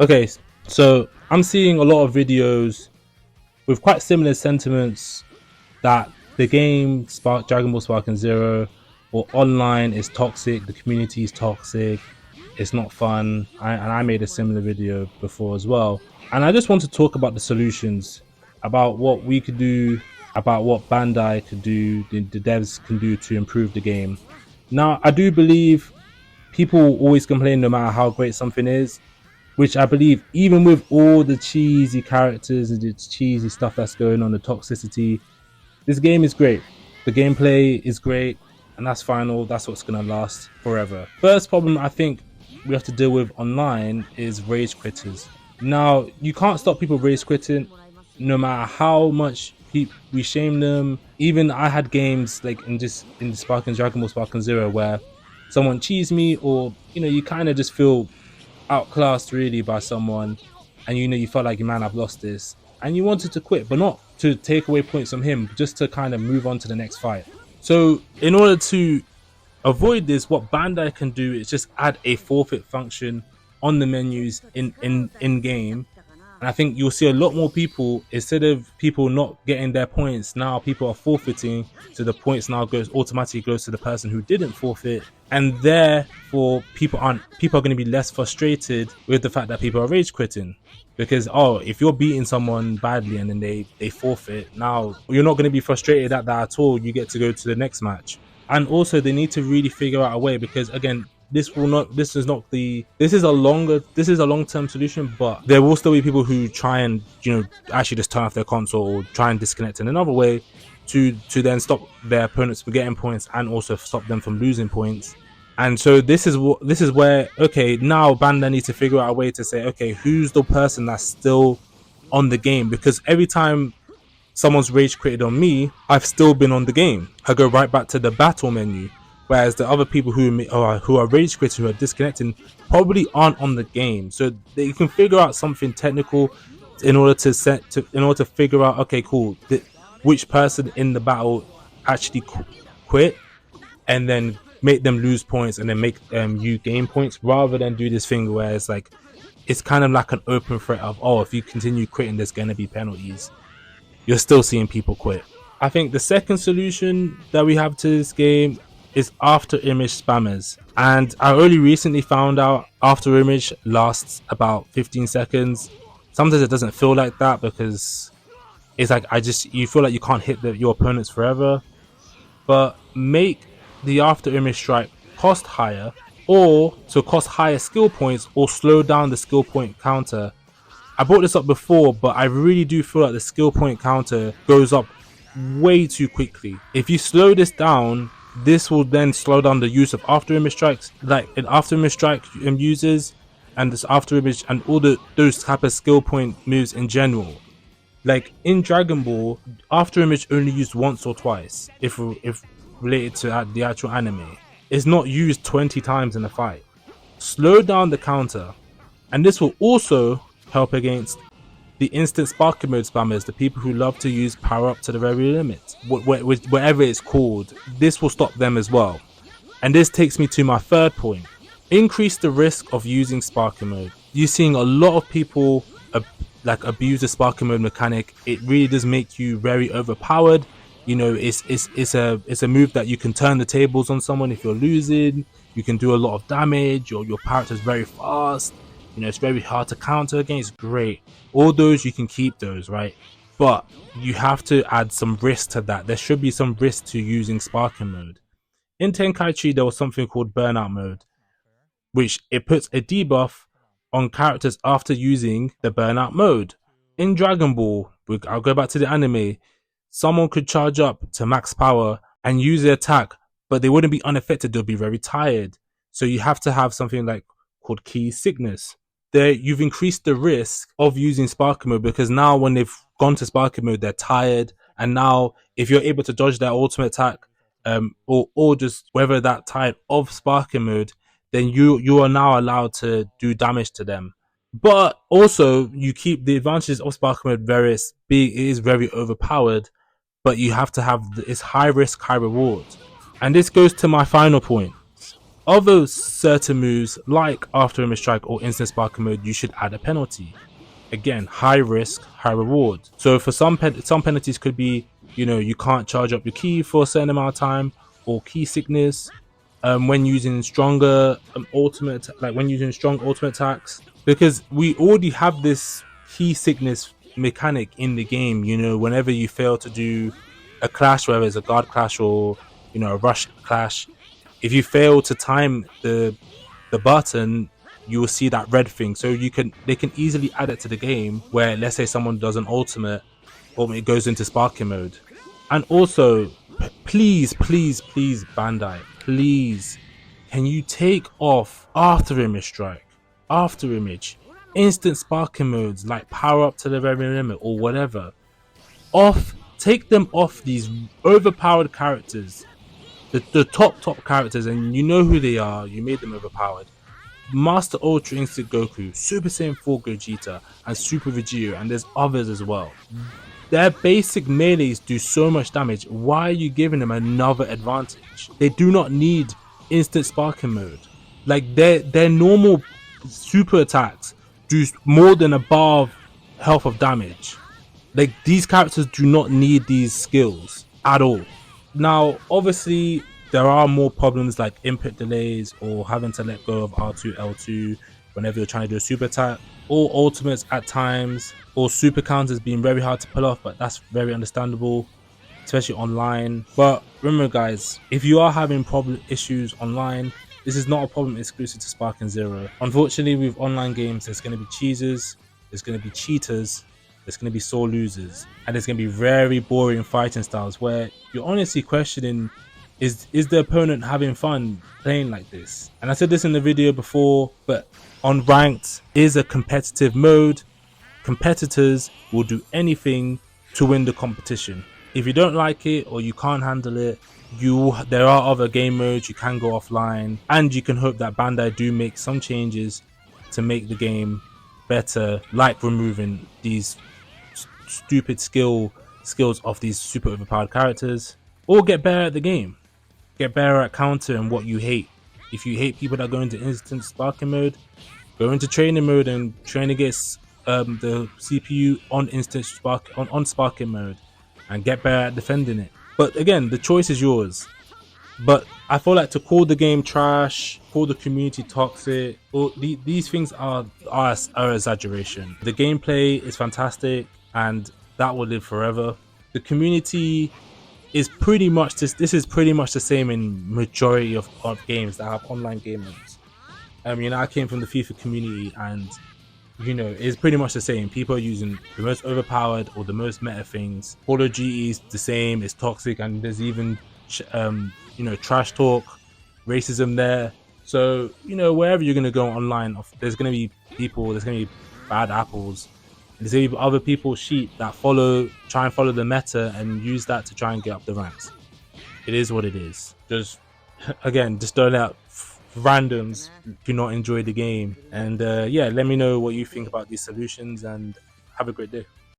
Okay, so I'm seeing a lot of videos with quite similar sentiments that the game Spark Dragon Ball Spark and Zero or online is toxic, the community is toxic, it's not fun. And I made a similar video before as well. And I just want to talk about the solutions, about what we could do, about what Bandai could do, the devs can do to improve the game. Now, I do believe people always complain no matter how great something is, which I believe, even with all the cheesy characters and the cheesy stuff that's going on, the toxicity, this game is great. The gameplay is great, and that's final. That's what's gonna last forever. First problem I think we have to deal with online is rage quitters. Now, you can't stop people rage quitting, no matter how much we shame them. Even I had games like in the Spark and Dragon Ball Spark and Zero where someone cheesed me, or you kind of just feel outclassed really by someone, and you felt like, man, I've lost this, and you wanted to quit, but not to take away points from him, just to kind of move on to the next fight. So in order to avoid this, what Bandai can do is just add a forfeit function on the menus in game. And I think you'll see a lot more people, instead of people not getting their points, now people are forfeiting, so the points now automatically goes to the person who didn't forfeit, and therefore people are going to be less frustrated with the fact that people are rage quitting. Because if you're beating someone badly and then they forfeit, now you're not going to be frustrated at that at all. You get to go to the next match. And also they need to really figure out a way, because again, this is a long-term solution, but there will still be people who try and actually just turn off their console or try and disconnect in another way to then stop their opponents from getting points and also stop them from losing points. And so this is where, okay, now Bandai needs to figure out a way to say, okay, who's the person that's still on the game? Because every time someone's rage quitted on me, I've still been on the game. I go right back to the battle menu. Whereas the other people who are rage quitting, who are disconnecting, probably aren't on the game. So they can figure out something technical in order to figure out, okay, cool, which person in the battle actually quit, and then make them lose points, and then make you gain points, rather than do this thing where it's kind of like an open threat of, if you continue quitting, there's going to be penalties. You're still seeing people quit. I think the second solution that we have to this game is after image spammers, and I only recently found out after image lasts about 15 seconds. Sometimes it doesn't feel like that, because it's like you feel like you can't hit your opponents forever. But make the after image strike cost higher, or to cost higher skill points, or slow down the skill point counter. I brought this up before, but I really do feel like the skill point counter goes up way too quickly. If you slow this down, this will then slow down the use of after image strikes, like an after image strike users, and this after image and all those type of skill point moves in general. Like in Dragon Ball, after image only used once or twice, if related to the actual anime. It's not used 20 times in a fight. Slow down the counter, and this will also help against the instant sparking mode spammers, the people who love to use power up to the very limit, whatever it's called. This will stop them as well. And this takes me to my third point: increase the risk of using sparking mode. You're seeing a lot of people abuse the sparking mode mechanic. It really does make you very overpowered. It's a move that you can turn the tables on someone. If you're losing, you can do a lot of damage, or your character's very fast. It's very hard to counter against. Great. All those, you can keep those, right? But you have to add some risk to that. There should be some risk to using sparking mode. In Tenkaichi, there was something called burnout mode, which it puts a debuff on characters after using the burnout mode. In Dragon Ball, I'll go back to the anime, someone could charge up to max power and use the attack, but they wouldn't be unaffected, they'll be very tired. So you have to have something called key sickness. There, you've increased the risk of using sparking mode, because now when they've gone to sparking mode, they're tired, and now if you're able to dodge their ultimate attack, or just weather that tide of sparking mode, then you are now allowed to do damage to them. But also, you keep the advantages of sparking mode very big. It is very overpowered, but you have to have it's high risk, high reward. And this goes to my final point. other certain moves like after image strike or instant sparking mode, you should add a penalty. Again, high risk, high reward. So for some penalties could be, you know, you can't charge up your key for a certain amount of time, or key sickness when using stronger ultimate, like when using strong ultimate attacks, because we already have this key sickness mechanic in the game. You know, whenever you fail to do a clash, whether it's a guard clash or, you know, a rush clash, if you fail to time the button, you will see that red thing. So they can easily add it to the game where, let's say someone does an ultimate or it goes into sparking mode. And also, please Bandai, please, can you take off after image strike, after image, instant sparking modes like power up to the very limit or whatever off? Take them off these overpowered characters, the top characters, and you know who they are. You made them overpowered. Master Ultra Instinct Goku, Super Saiyan 4 Gogeta, and Super Vegeta, and there's others as well. Their basic melees do so much damage. Why are you giving them another advantage? They do not need instant sparking mode. Like their normal super attacks do more than above health of damage. Like these characters do not need these skills at all. Now, obviously, there are more problems like input delays or having to let go of R2, L2 whenever you're trying to do a super attack, or ultimates at times, or super counters being very hard to pull off, but that's very understandable, especially online. But remember guys, if you are having issues online, this is not a problem exclusive to Sparking Zero. Unfortunately, with online games, there's going to be cheesers, there's going to be cheaters, there's going to be sore losers, and there's going to be very boring fighting styles where you're honestly questioning, is the opponent having fun playing like this? And I said this in the video before, but on ranked is a competitive mode. Competitors will do anything to win the competition. If you don't like it or you can't handle it, there are other game modes. You can go offline, and you can hope that Bandai do make some changes to make the game better, like removing these stupid skills of these super overpowered characters, or get better at the game. Get better at countering what you hate. If you hate people that go into instant sparking mode, go into training mode and train against the CPU on instant on sparking mode, and get better at defending it. But again, the choice is yours. But I feel like to call the game trash, call the community toxic, or these things are exaggeration. The gameplay is fantastic, and that will live forever. The community is pretty much this is pretty much the same in majority of games that have online game modes. You know, I came from the FIFA community, and you know, it's pretty much the same. People are using the most overpowered or the most meta things. Call of Duty is the same, it's toxic, and there's even you know, trash talk, racism there. So, you know, wherever you're gonna go online, there's gonna be people, there's gonna be bad apples. There's gonna be other people, sheep, that try and follow the meta and use that to try and get up the ranks. It is what it is. Just don't let randoms do not enjoy the game. And yeah, let me know what you think about these solutions, and have a great day.